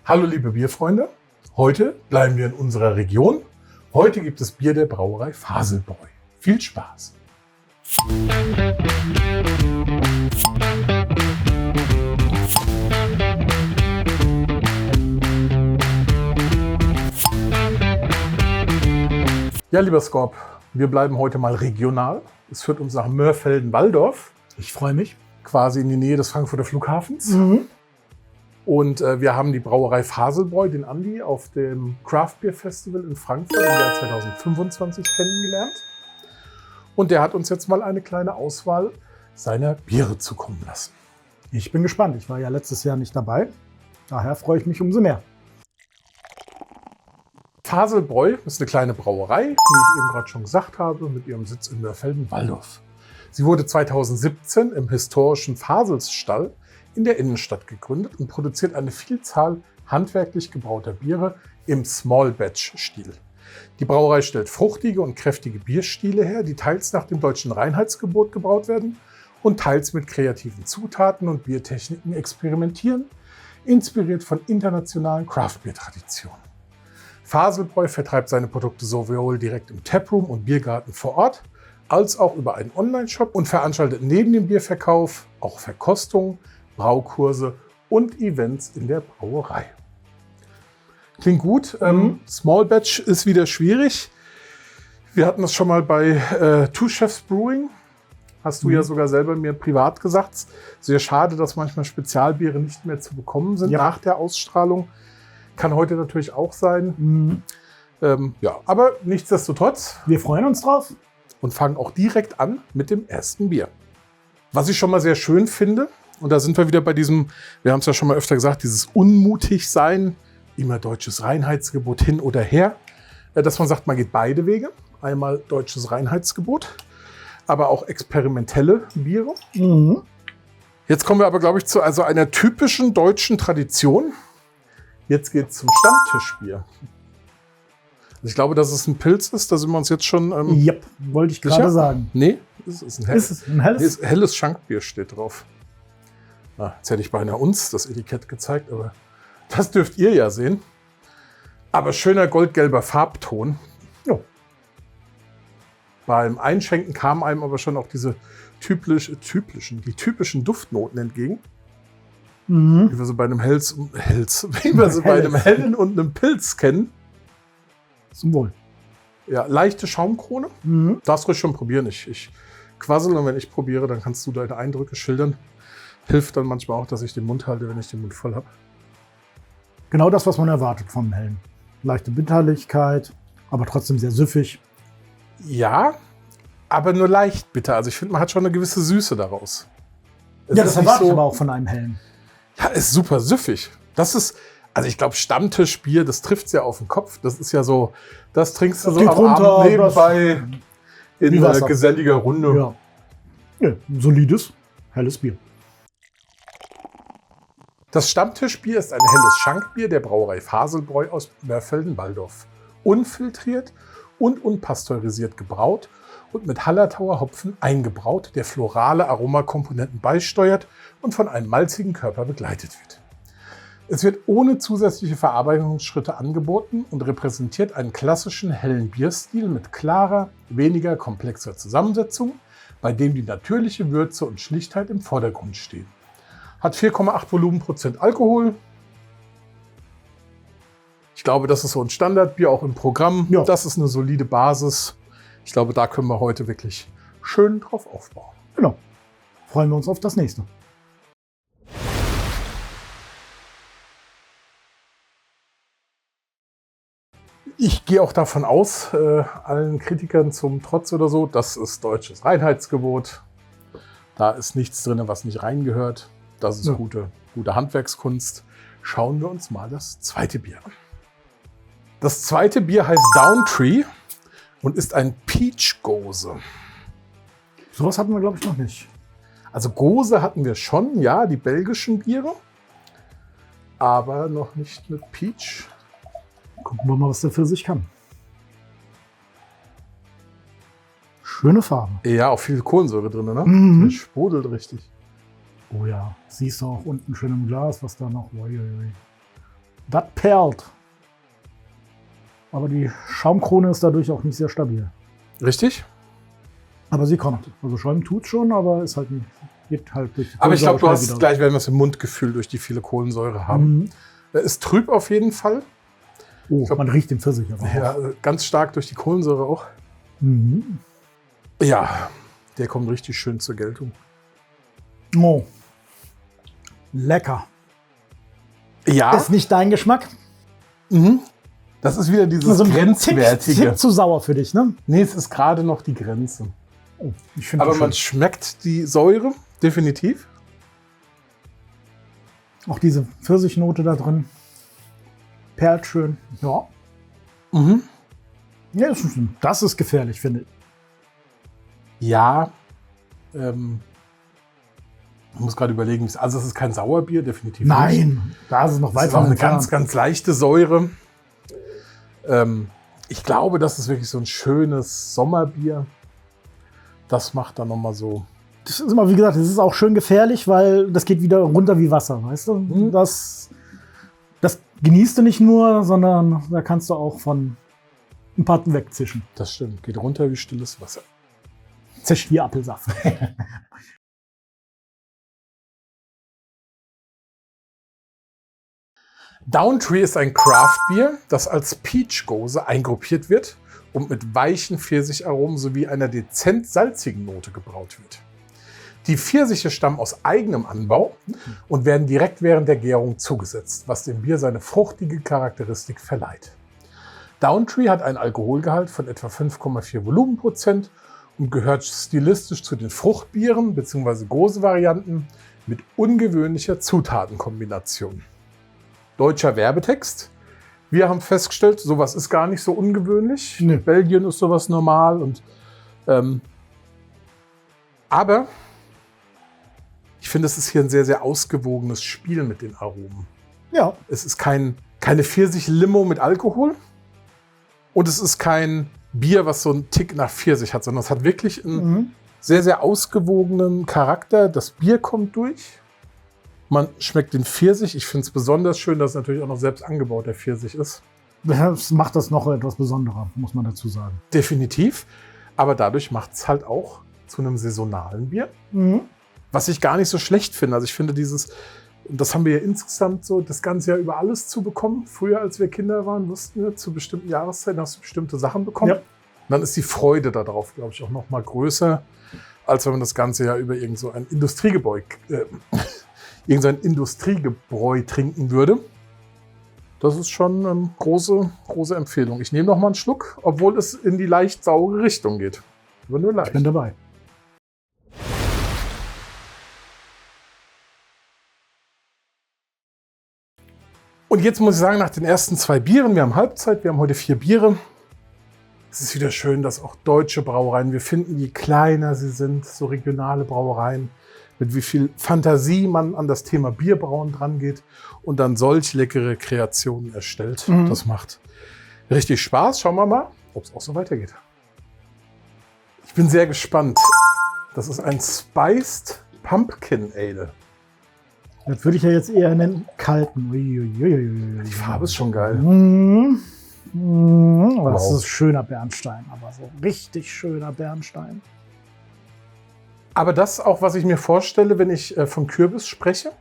Hallo liebe Bierfreunde, heute bleiben wir in unserer Region. Heute gibt es Bier der Brauerei Faselbräu. Viel Spaß! Ja, lieber Skorp, wir bleiben heute mal regional. Es führt uns nach Mörfelden-Walldorf. Ich freue mich. Quasi in die Nähe des Frankfurter Flughafens. Und wir haben die Brauerei Faselbräu, den Andi, auf dem Craft Beer Festival in Frankfurt im Jahr 2025 kennengelernt. Und der hat uns jetzt mal eine kleine Auswahl seiner Biere zukommen lassen. Ich bin gespannt. Ich war ja letztes Jahr nicht dabei. Daher freue ich mich umso mehr. Faselbräu ist eine kleine Brauerei, wie ich eben gerade schon gesagt habe, mit ihrem Sitz in Mörfelden-Walldorf. Sie wurde 2017 im historischen Faselsstall in der Innenstadt gegründet und produziert eine Vielzahl handwerklich gebrauter Biere im Small-Batch-Stil. Die Brauerei stellt fruchtige und kräftige Bierstile her, die teils nach dem deutschen Reinheitsgebot gebraut werden und teils mit kreativen Zutaten und Biertechniken experimentieren, inspiriert von internationalen Craft-Bier-Traditionen. Faselbräu vertreibt seine Produkte sowohl direkt im Taproom und Biergarten vor Ort, als auch über einen Online-Shop und veranstaltet neben dem Bierverkauf auch Verkostungen, Braukurse und Events in der Brauerei. Klingt gut. Small Batch ist wieder schwierig. Wir hatten das schon mal bei Two Chefs Brewing. Hast du ja sogar selber mir privat gesagt. Sehr schade, dass manchmal Spezialbiere nicht mehr zu bekommen sind nach der Ausstrahlung. Kann heute natürlich auch sein. Ja, aber nichtsdestotrotz. Wir freuen uns drauf. Und fangen auch direkt an mit dem ersten Bier. Was ich schon mal sehr schön finde, und da sind wir wieder bei diesem, wir haben es ja schon mal öfter gesagt, dieses Unmutigsein, immer deutsches Reinheitsgebot hin oder her, dass man sagt, man geht beide Wege. Einmal deutsches Reinheitsgebot, aber auch experimentelle Biere. Jetzt kommen wir aber, glaube ich, zu einer typischen deutschen Tradition. Jetzt geht es zum Stammtischbier. Also ich glaube, dass es ein Pilz ist, da sind wir uns jetzt schon... Yep, wollte ich gerade sagen. Nee, es ist ein helles. Ist es ein helles? Helles Schankbier steht drauf. Na, jetzt hätte ich beinahe uns das Etikett gezeigt, aber das dürft ihr ja sehen. Aber schöner goldgelber Farbton. Ja. Beim Einschenken kamen einem aber schon auch diese typischen Duftnoten entgegen. Wie wir sie bei einem bei einem hellen und einem Pilz kennen. Zum Wohl. Ja, leichte Schaumkrone. Darfst ruhig schon probieren. Ich quassel und wenn ich probiere, dann kannst du deine Eindrücke schildern. Hilft dann manchmal auch, dass ich den Mund halte, wenn ich den Mund voll habe. Genau das, was man erwartet vom Hellen. Leichte Bitterlichkeit, aber trotzdem sehr süffig. Ja, aber nur leicht bitter. Also ich finde, man hat schon eine gewisse Süße daraus. Ja, das erwarte ich aber auch von einem Hellen. Ja, ist super süffig. Das ist, also ich glaube, Stammtischbier, das trifft es ja auf den Kopf. Das ist ja so, das trinkst du so am Abend nebenbei in einer geselliger Runde. Ja, ein solides, helles Bier. Das Stammtischbier ist ein helles Schankbier der Brauerei Faselbräu aus Mörfelden-Walldorf. Unfiltriert und unpasteurisiert gebraut und mit Hallertauer Hopfen eingebraut, der florale Aromakomponenten beisteuert und von einem malzigen Körper begleitet wird. Es wird ohne zusätzliche Verarbeitungsschritte angeboten und repräsentiert einen klassischen hellen Bierstil mit klarer, weniger komplexer Zusammensetzung, bei dem die natürliche Würze und Schlichtheit im Vordergrund stehen. Hat 4,8 Volumenprozent Alkohol. Ich glaube, das ist so ein Standardbier, auch im Programm. Ja. Das ist eine solide Basis. Ich glaube, da können wir heute wirklich schön drauf aufbauen. Genau. Freuen wir uns auf das nächste. Ich gehe auch davon aus, allen Kritikern zum Trotz oder so, das ist deutsches Reinheitsgebot. Da ist nichts drin, was nicht reingehört. Das ist gute Handwerkskunst. Schauen wir uns mal das zweite Bier an. Das zweite Bier heißt Downtree und ist ein Peach Gose. Sowas hatten wir, glaube ich, noch nicht. Also Gose hatten wir schon, ja, die belgischen Biere. Aber noch nicht mit Peach. Gucken wir mal, was der für sich kann. Schöne Farben. Ja, auch viel Kohlensäure drin, ne? Das sprudelt richtig. Oh ja, siehst du auch unten schön im Glas, was da noch... Das perlt. Aber die Schaumkrone ist dadurch auch nicht sehr stabil. Richtig? Aber sie kommt. Also Schäumen tut schon, aber ist halt nicht, geht halt durch die Aber ich glaube, du Kohlensäure hast schnell gleich, wenn wir es im Mundgefühl durch die viele Kohlensäure haben. Mhm. Ist trüb auf jeden Fall. Oh, man riecht den Pfirsich aber auch. Ja, ganz stark durch die Kohlensäure auch. Mhm. Ja, der kommt richtig schön zur Geltung. Oh. Lecker. Ja, Ist nicht dein Geschmack? das ist wieder dieses Also ein Grenzwertige. Tick zu sauer für dich, ne? Nee, es ist gerade noch die Grenze. Oh, ich finde Aber das man schön. schmeckt die Säure, definitiv. Auch diese Pfirsichnote da drin. Perlt schön. Ja. Ja, das ist gefährlich, finde ich. Ja, ich muss gerade überlegen, also es ist kein Sauerbier, definitiv nicht. Nein, da ist es noch Es weit ist auch eine entfernt. ganz, ganz leichte Säure. Ich glaube, das ist wirklich so ein schönes Sommerbier. Das macht dann nochmal so. Das ist immer, wie gesagt, das ist auch schön gefährlich, weil das geht wieder runter wie Wasser, weißt du? Das genießt du nicht nur, sondern da kannst du auch von ein paar wegzischen. Das stimmt, geht runter wie stilles Wasser. Zischt wie Apfelsaft. Downtree ist ein Craftbier, das als Peach-Gose eingruppiert wird und mit weichen Pfirsicharomen sowie einer dezent salzigen Note gebraut wird. Die Pfirsiche stammen aus eigenem Anbau und werden direkt während der Gärung zugesetzt, was dem Bier seine fruchtige Charakteristik verleiht. Downtree hat einen Alkoholgehalt von etwa 5,4 Volumenprozent und gehört stilistisch zu den Fruchtbieren bzw. Gose-Varianten mit ungewöhnlicher Zutatenkombination. Deutscher Werbetext. Wir haben festgestellt, sowas ist gar nicht so ungewöhnlich. Nee. In Belgien ist sowas normal. Aber ich finde, es ist hier ein sehr, sehr ausgewogenes Spiel mit den Aromen. Ja, Es ist keine Pfirsich-Limo mit Alkohol und es ist kein Bier, was so einen Tick nach Pfirsich hat, sondern es hat wirklich einen sehr, sehr ausgewogenen Charakter. Das Bier kommt durch. Man schmeckt den Pfirsich. Ich finde es besonders schön, dass es natürlich auch noch selbst angebauter Pfirsich ist. das macht das noch etwas besonderer, muss man dazu sagen. Definitiv. Aber dadurch macht es halt auch zu einem saisonalen Bier. Was ich gar nicht so schlecht finde. Also ich finde das haben wir ja insgesamt so das ganze Jahr über alles zu bekommen. Früher, als wir Kinder waren, wussten wir, zu bestimmten Jahreszeiten hast du bestimmte Sachen bekommen. Ja. Und dann ist die Freude darauf, glaube ich, auch noch mal größer, als wenn man das ganze Jahr über irgend so ein Industriegebräu trinken würde. Das ist schon eine große, große Empfehlung. Ich nehme noch mal einen Schluck, obwohl es in die leicht saure Richtung geht. Aber nur Ich leicht. bin dabei. Und jetzt muss ich sagen, nach den ersten 2 Bieren, wir haben Halbzeit, wir haben heute 4 Biere. Es ist wieder schön, dass auch deutsche Brauereien, wir finden, je kleiner sie sind, so regionale Brauereien, mit wie viel Fantasie man an das Thema Bierbrauen dran geht und dann solch leckere Kreationen erstellt. Das macht richtig Spaß. Schauen wir mal, ob es auch so weitergeht. Ich bin sehr gespannt. Das ist ein Spiced Pumpkin Ale. Das würde ich ja jetzt eher nennen kalten. Uiuiuiui. Die Farbe ist schon geil. Das Wow. ist schöner Bernstein, aber so richtig schöner Bernstein. Aber das auch, was ich mir vorstelle, wenn ich von Kürbis spreche,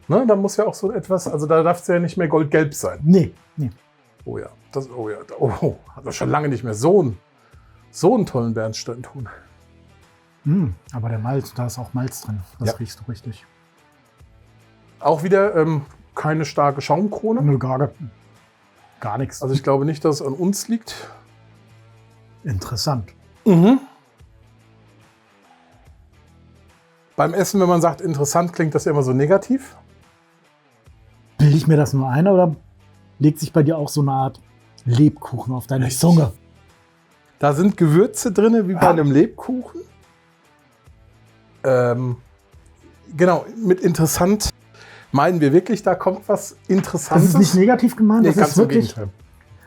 ne, da muss ja auch so etwas, also da darf es ja nicht mehr goldgelb sein. Nee. Oh ja, hat das schon lange nicht mehr so einen tollen Bernstein tun. Aber der Malz, da ist auch Malz drin. Das Ja. riechst du richtig. Auch wieder keine starke Schaumkrone. Nö, gar nichts. Also ich glaube nicht, dass es an uns liegt. Interessant. Beim Essen, wenn man sagt, interessant, klingt das ja immer so negativ. Bilde ich mir das nur ein oder legt sich bei dir auch so eine Art Lebkuchen auf deine Richtig. Zunge? Da sind Gewürze drin, wie bei einem Lebkuchen. Genau, mit interessant meinen wir wirklich, da kommt was Das Interessantes. ist nicht negativ gemeint, das ist im wirklich Gegenteil.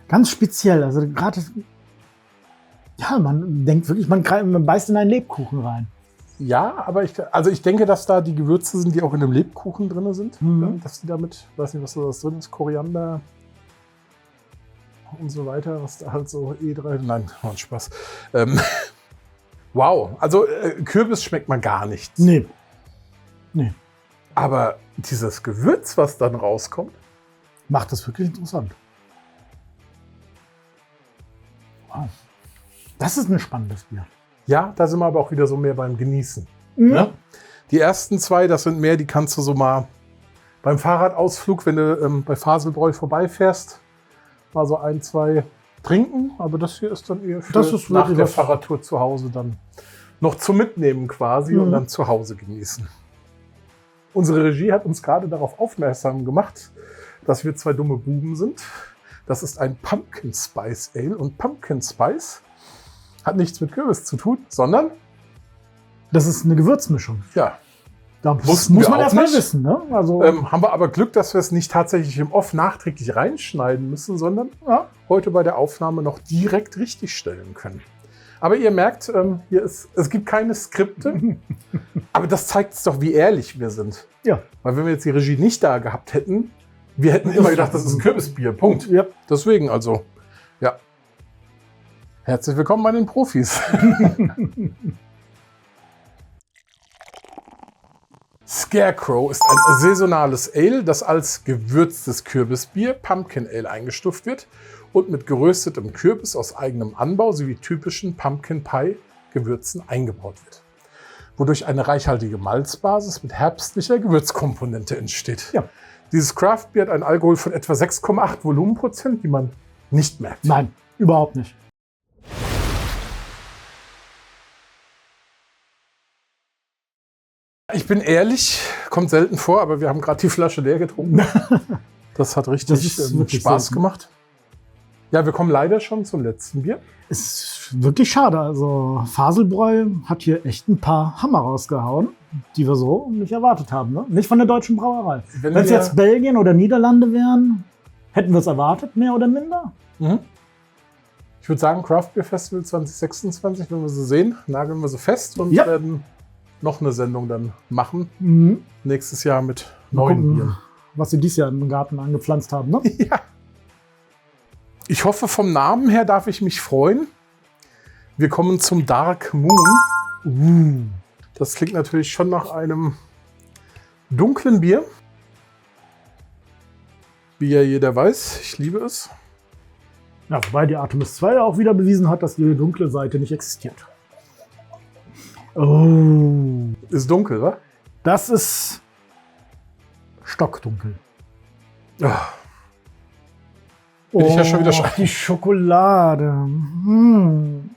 ganz speziell. Also gerade, ja, man denkt wirklich, man beißt in einen Lebkuchen rein. Ja, aber ich denke, dass da die Gewürze sind, die auch in dem Lebkuchen drin sind. Dass die damit, ich weiß nicht, was da drin ist, Koriander und so weiter, was da halt so E3. Nein, war ein Spaß. Wow, also Kürbis schmeckt man gar nichts. Nee. Aber dieses Gewürz, was dann rauskommt, Macht das wirklich interessant. Wow. Das ist ein spannendes Bier. ja, da sind wir aber auch wieder so mehr beim Genießen. Mhm. Ne? Die ersten zwei, das sind mehr, die kannst du so mal beim Fahrradausflug, wenn du bei Faselbräu vorbeifährst, mal so ein, zwei trinken. Aber das hier ist dann eher für Das ist nach wirklich der was- Fahrradtour zu Hause dann noch zum Mitnehmen quasi und dann zu Hause genießen. Unsere Regie hat uns gerade darauf aufmerksam gemacht, dass wir zwei dumme Buben sind. Das ist ein Pumpkin Spice Ale und Pumpkin Spice hat nichts mit Kürbis zu tun, sondern Das ist eine Gewürzmischung. ja, Da Wussten muss wir man auch erst mal nicht. wissen. Ne? Also, haben wir aber Glück, dass wir es nicht tatsächlich im Off nachträglich reinschneiden müssen, sondern heute bei der Aufnahme noch direkt richtig stellen können. Aber ihr merkt, es gibt keine Skripte, aber das zeigt es doch, wie ehrlich wir sind. ja. Weil wenn wir jetzt die Regie nicht da gehabt hätten, wir hätten immer gedacht, das ist ein Kürbisbier, Punkt. Ja. Deswegen also, ja. Herzlich willkommen bei den Profis. Scarecrow ist ein saisonales Ale, das als gewürztes Kürbisbier, Pumpkin Ale, eingestuft wird und mit geröstetem Kürbis aus eigenem Anbau sowie typischen Pumpkin Pie Gewürzen eingebaut wird, wodurch eine reichhaltige Malzbasis mit herbstlicher Gewürzkomponente entsteht. Ja. Dieses Craftbier hat einen Alkohol von etwa 6,8 Volumenprozent, die man nicht merkt. Nein, überhaupt nicht. Ich bin ehrlich, kommt selten vor, aber wir haben gerade die Flasche leer getrunken. Das hat richtig Das ist wirklich Spaß selten. gemacht. Ja, wir kommen leider schon zum letzten Bier. Es ist wirklich schade. Also Faselbräu hat hier echt ein paar Hammer rausgehauen, die wir so nicht erwartet haben. Ne? Nicht von der deutschen Brauerei. Wenn es wir- jetzt Belgien oder Niederlande wären, hätten wir es erwartet, mehr oder minder. Mhm. Ich würde sagen, Craft Beer Festival 2026, wenn wir sie sehen, nageln wir sie fest und Ja. werden noch eine Sendung dann machen. Mhm. Nächstes Jahr mit Mal neuen gucken, Bieren. was sie dieses Jahr im Garten angepflanzt haben. Ne? Ja. Ich hoffe, vom Namen her darf ich mich freuen. Wir kommen zum Dark Moon. Das klingt natürlich schon nach einem dunklen Bier. Wie ja jeder weiß, ich liebe es. Ja, wobei die Artemis 2 auch wieder bewiesen hat, dass die dunkle Seite nicht existiert. Oh, Ist dunkel, wa? das ist stockdunkel. Ah, Bin ich ja schon wieder die Schokolade. Hm.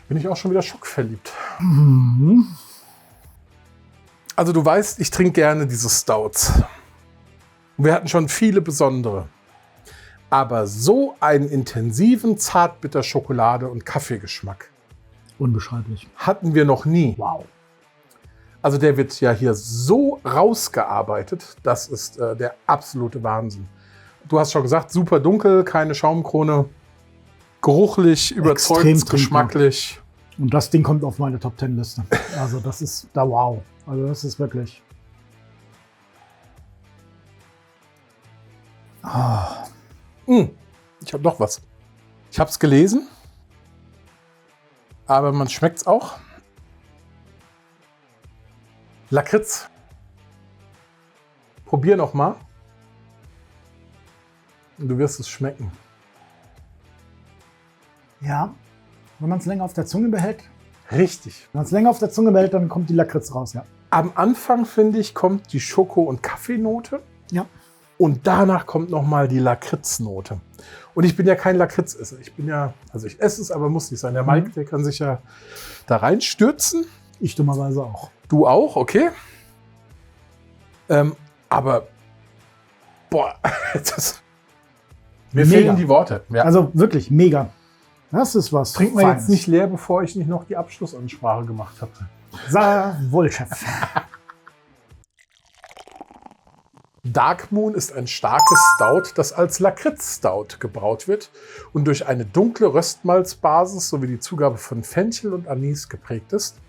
bin ich auch schon wieder schockverliebt. Mhm. Also du weißt, ich trinke gerne diese Stouts. Wir hatten schon viele besondere. Aber so einen intensiven zartbitter Schokolade- und Kaffeegeschmack Unbeschreiblich. hatten wir noch nie. Wow. Also der wird ja hier so rausgearbeitet, das ist der absolute Wahnsinn. Du hast schon gesagt, super dunkel, keine Schaumkrone, geruchlich, Extrem überzeugt, trinkbar. geschmacklich. Und das Ding kommt auf meine Top 10 Liste. Also das ist da wow. Also das ist wirklich. Ah, Ich habe noch was. Ich habe es gelesen, aber man schmeckt es auch. Lakritz. Probier noch mal. Und du wirst es schmecken. ja. Wenn man es länger auf der Zunge behält, Richtig. dann kommt die Lakritz raus, ja. Am Anfang, finde ich, kommt die Schoko- und Kaffeenote. Ja. Und danach kommt noch mal die Lakritznote. Und ich bin ja kein Lakritzesser. Ich esse es, aber muss nicht sein. Der Mike, der kann sich ja da reinstürzen. Ich dummerweise auch. Du auch, okay. Aber, boah, mir Mega. fehlen die Worte. Ja. Also wirklich mega. Das ist was. Trinken wir Feines. jetzt nicht leer, bevor ich nicht noch die Abschlussansprache gemacht habe. Jawohl, Chef. Dark Moon ist ein starkes Stout, das als Lakritz-Stout gebraut wird und durch eine dunkle Röstmalzbasis sowie die Zugabe von Fenchel und Anis geprägt ist,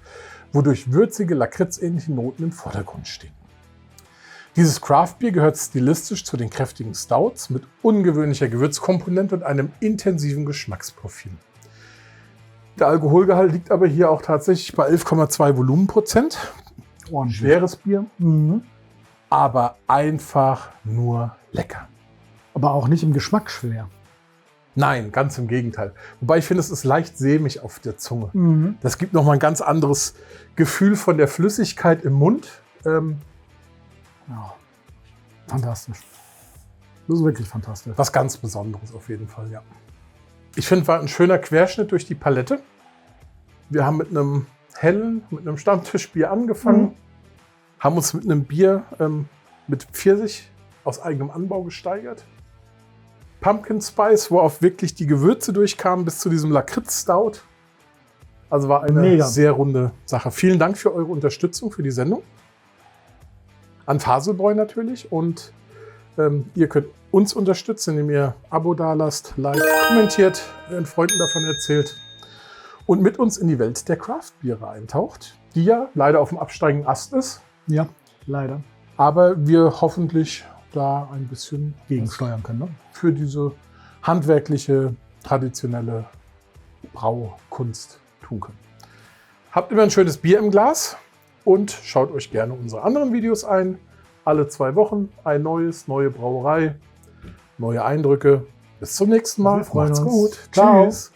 wodurch würzige, lakritzähnliche Noten im Vordergrund stehen. Dieses Craft-Bier gehört stilistisch zu den kräftigen Stouts mit ungewöhnlicher Gewürzkomponente und einem intensiven Geschmacksprofil. Der Alkoholgehalt liegt aber hier auch tatsächlich bei 11,2 Volumenprozent. Schweres Bier. Aber einfach nur lecker. Aber auch nicht im Geschmack schwer. Nein, ganz im Gegenteil. Wobei ich finde, es ist leicht sämig auf der Zunge. Das gibt nochmal ein ganz anderes Gefühl von der Flüssigkeit im Mund. Ja, fantastisch. Das ist wirklich fantastisch. Was ganz Besonderes auf jeden Fall, ja. Ich finde, war ein schöner Querschnitt durch die Palette. Wir haben mit einem hellen, mit einem Stammtischbier angefangen. Haben uns mit einem Bier mit Pfirsich aus eigenem Anbau gesteigert. Pumpkin Spice, wo auch wirklich die Gewürze durchkamen bis zu diesem Lakritz-Stout. Also war eine sehr runde Sache. Vielen Dank für eure Unterstützung für die Sendung. An Faselbräu natürlich. Und ihr könnt uns unterstützen, indem ihr Abo dalasst, Like, kommentiert, euren Freunden davon erzählt und mit uns in die Welt der Craft-Biere eintaucht, die ja leider auf dem absteigenden Ast ist. Ja, leider. Aber wir hoffentlich da ein bisschen Gegensteuern können. Ne? Für diese handwerkliche, traditionelle Braukunst tun können. Habt immer ein schönes Bier im Glas und schaut euch gerne unsere anderen Videos ein. Alle 2 Wochen ein neues, neue Brauerei, neue Eindrücke. Bis zum nächsten Mal. Wir freuen Macht's uns. gut. Ciao. Tschüss.